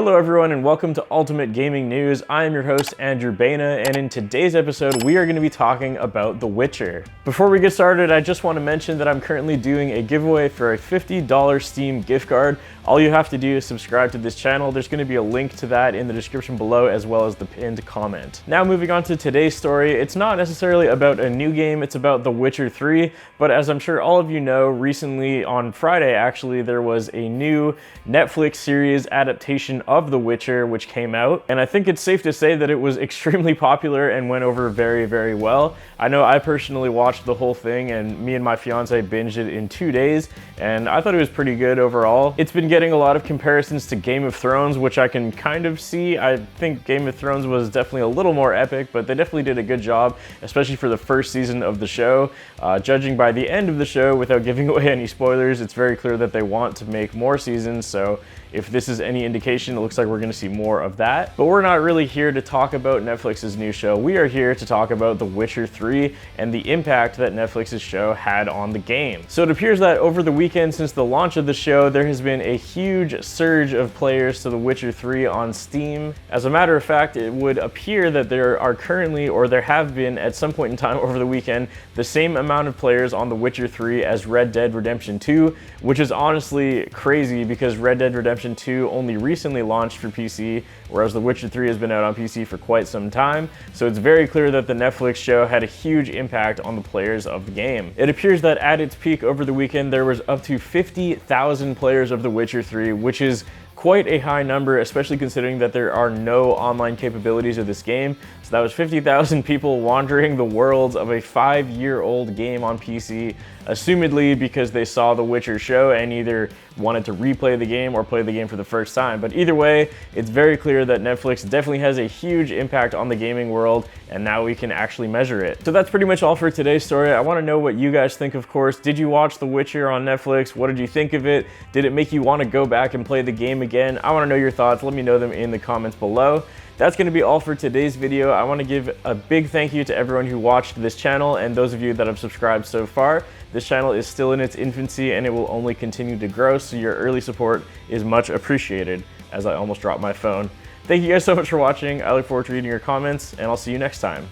Hello everyone and welcome to Ultimate Gaming News. I am your host Andrew Baina, and in today's episode we are going to be talking about The Witcher. Before we get started, I just want to mention that I'm currently doing a giveaway for a $50 Steam gift card. All you have to do is subscribe to this channel. There's going to be a link to that in the description below as well as the pinned comment. Now moving on to today's story, it's not necessarily about a new game, it's about The Witcher 3, but as I'm sure all of you know, recently on Friday actually there was a new Netflix series adaptation of The Witcher which came out, and I think it's safe to say that it was extremely popular and went over very, very well. I know I personally watched the whole thing, and me and my fiance binged it in 2 days, and I thought it was pretty good overall. It's been getting a lot of comparisons to Game of Thrones, which I can kind of see. I think Game of Thrones was definitely a little more epic, but they definitely did a good job, especially for the first season of the show. Judging by the end of the show, without giving away any spoilers, it's very clear that they want to make more seasons, so if this is any indication, it looks like we're going to see more of that. But we're not really here to talk about Netflix's new show. We are here to talk about The Witcher 3 and the impact that Netflix's show had on the game. So it appears that over the weekend since the launch of the show, there has been a huge surge of players to The Witcher 3 on Steam. As a matter of fact, it would appear that there are currently, or there have been at some point in time over the weekend, the same amount of players on The Witcher 3 as Red Dead Redemption 2, which is honestly crazy because Red Dead Redemption 2 only recently launched for PC, whereas The Witcher 3 has been out on PC for quite some time, so it's very clear that the Netflix show had a huge impact on the players of the game. It appears that at its peak over the weekend, there was up to 50,000 players of The Witcher 3, which is quite a high number, especially considering that there are no online capabilities of this game. So that was 50,000 people wandering the worlds of a 5-year-old game on PC, assumedly because they saw The Witcher show and either wanted to replay the game or play the game for the first time. But either way, it's very clear that Netflix definitely has a huge impact on the gaming world, and now we can actually measure it. So that's pretty much all for today's story. I want to know what you guys think, of course. Did you watch The Witcher on Netflix? What did you think of it? Did it make you want to go back and play the game again? I want to know your thoughts. Let me know them in the comments below. That's going to be all for today's video. I want to give a big thank you to everyone who watched this channel and those of you that have subscribed so far. This channel is still in its infancy and it will only continue to grow, so your early support is much appreciated, as I almost dropped my phone. Thank you guys so much for watching. I look forward to reading your comments, and I'll see you next time.